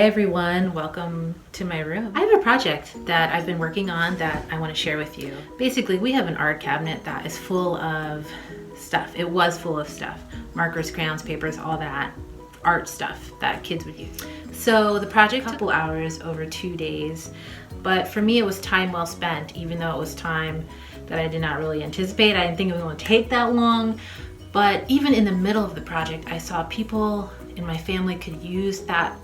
everyone, welcome to my room. I have a project that I've been working on that I want to share with you. Basically, we have an art cabinet that is full of stuff. It was full of stuff. Markers, crayons, papers, all that art stuff that kids would use. So the project took a couple hours over 2 days, but for me it was time well spent, even though it was time that I did not really anticipate. I didn't think it was going to take that long, but even in the middle of the project, I saw people in my family could use that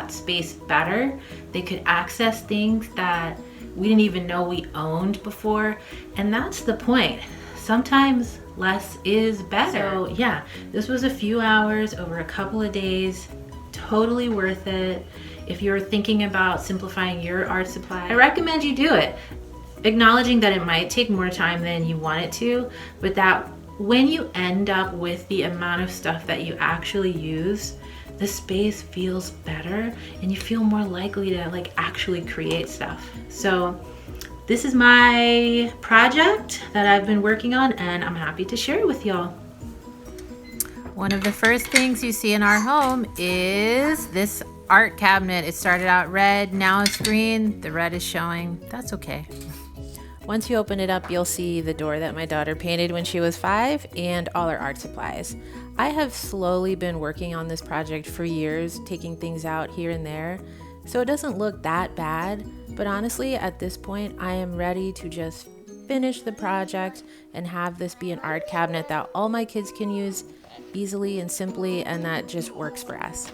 space better. They could access things that we didn't even know we owned before, and that's the point. Sometimes less is better. So yeah, this was a few hours over a couple of days, totally worth it. If you're thinking about simplifying your art supply, I recommend you do it, acknowledging that it might take more time than you want it to, but that when you end up with the amount of stuff that you actually use, the space feels better and you feel more likely to actually create stuff. So this is my project that I've been working on, and I'm happy to share it with y'all. One of the first things you see in our home is this art cabinet. It started out red, now it's green. The red is showing. That's okay. Once you open it up, you'll see the door that my daughter painted when she was 5 and all her art supplies. I have slowly been working on this project for years, taking things out here and there, so it doesn't look that bad, but honestly, at this point, I am ready to just finish the project and have this be an art cabinet that all my kids can use easily and simply, and that just works for us.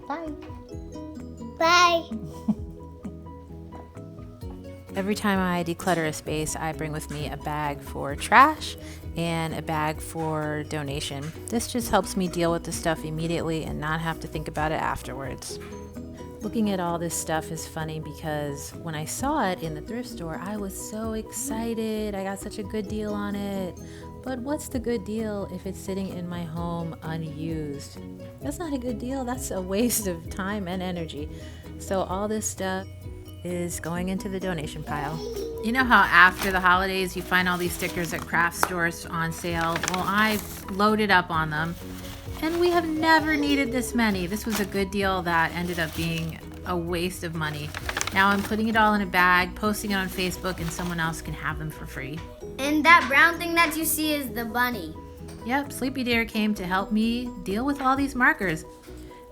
Bye. Bye. Every time I declutter a space, I bring with me a bag for trash and a bag for donation. This just helps me deal with the stuff immediately and not have to think about it afterwards. Looking at all this stuff is funny because when I saw it in the thrift store, I was so excited. I got such a good deal on it. But what's the good deal if it's sitting in my home unused? That's not a good deal. That's a waste of time and energy. So all this stuff is going into the donation pile. You know how after the holidays you find all these stickers at craft stores on sale? Well, I've loaded up on them, and we have never needed this many. This was a good deal that ended up being a waste of money. Now I'm putting it all in a bag, posting it on Facebook, and someone else can have them for free. And that brown thing that you see is the bunny. Yep, Sleepy Dear came to help me deal with all these markers.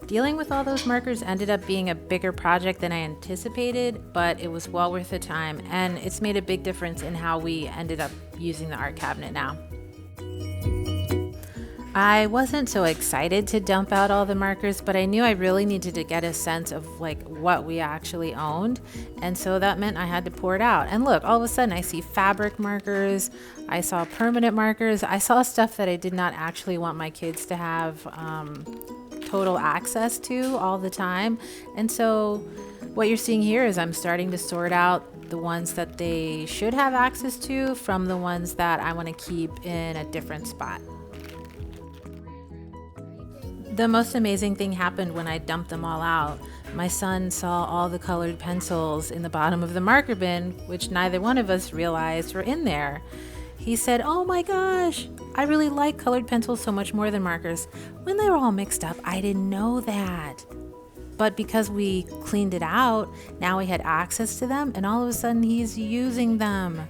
Dealing with all those markers ended up being a bigger project than I anticipated, but it was well worth the time, and it's made a big difference in how we ended up using the art cabinet now. I wasn't so excited to dump out all the markers, but I knew I really needed to get a sense of what we actually owned, and so that meant I had to pour it out. And look, all of a sudden I see fabric markers, I saw permanent markers, I saw stuff that I did not actually want my kids to have total access to all the time. And so what you're seeing here is I'm starting to sort out the ones that they should have access to from the ones that I want to keep in a different spot. The most amazing thing happened when I dumped them all out. My son saw all the colored pencils in the bottom of the marker bin, which neither one of us realized were in there. He said, "Oh my gosh, I really like colored pencils so much more than markers. When they were all mixed up, I didn't know that." But because we cleaned it out, now we had access to them, and all of a sudden he's using them.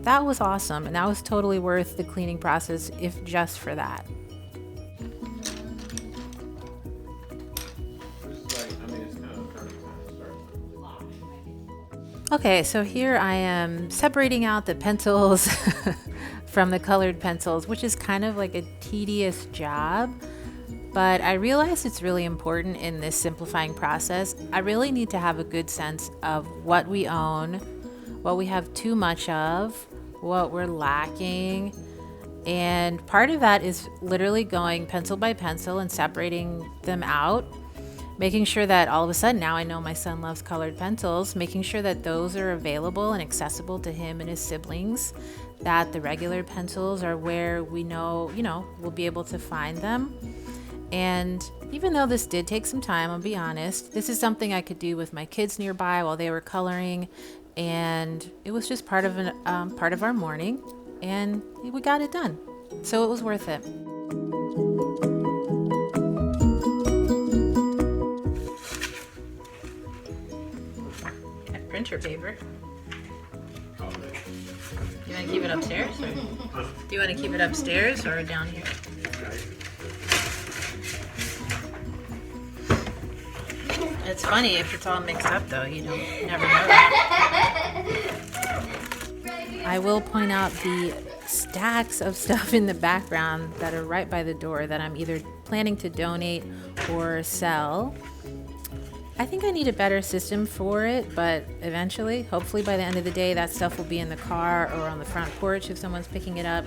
That was awesome, and that was totally worth the cleaning process, if just for that. Okay, so here I am separating out the pencils from the colored pencils, which is kind of like a tedious job, but I realized it's really important in this simplifying process. I really need to have a good sense of what we own, what we have too much of, what we're lacking, and part of that is literally going pencil by pencil and separating them out. Making sure that all of a sudden now I know my son loves colored pencils, making sure that those are available and accessible to him and his siblings, that the regular pencils are where we know, we'll be able to find them. And even though this did take some time, I'll be honest, this is something I could do with my kids nearby while they were coloring, and it was just part of our morning. and we got it done. So it was worth it. Printer paper. You want to keep it upstairs? Or do you want to keep it upstairs or down here? It's funny if it's all mixed up though, you never know that. I will point out the stacks of stuff in the background that are right by the door that I'm either planning to donate or sell. I think I need a better system for it, but eventually, hopefully by the end of the day, that stuff will be in the car or on the front porch if someone's picking it up,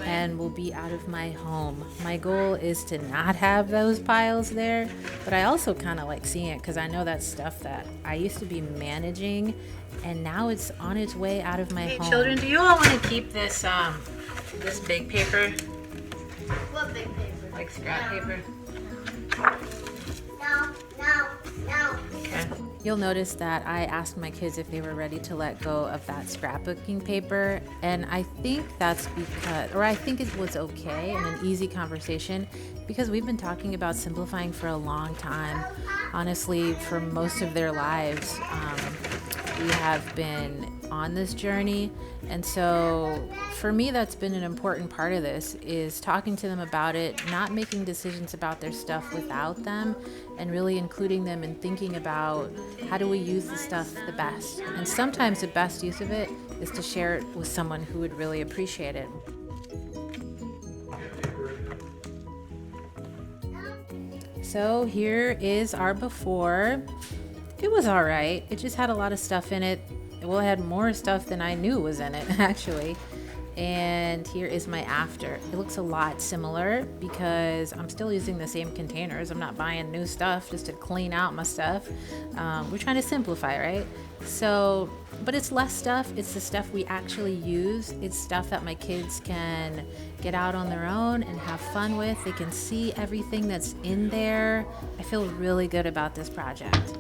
and will be out of my home. My goal is to not have those piles there, but I also kind of like seeing it because I know that's stuff that I used to be managing, and now it's on its way out of my home. Hey children, do you all want to keep this this big paper? What big paper? Like scrap paper? No. Okay. You'll notice that I asked my kids if they were ready to let go of that scrapbooking paper, and I think that's because, or I think it was okay and an easy conversation because we've been talking about simplifying for a long time. Honestly, for most of their lives, we have been on this journey, and so for me that's been an important part of this, is talking to them about it, not making decisions about their stuff without them, and really including them in thinking about how do we use the stuff the best. And sometimes the best use of it is to share it with someone who would really appreciate it. So here is our before. It was all right. It just had a lot of stuff in it. Well, it had more stuff than I knew was in it, actually. And here is my after. It looks a lot similar because I'm still using the same containers. I'm not buying new stuff just to clean out my stuff. We're trying to simplify, right? So, but it's less stuff. It's the stuff we actually use. It's stuff that my kids can get out on their own and have fun with. They can see everything that's in there. I feel really good about this project.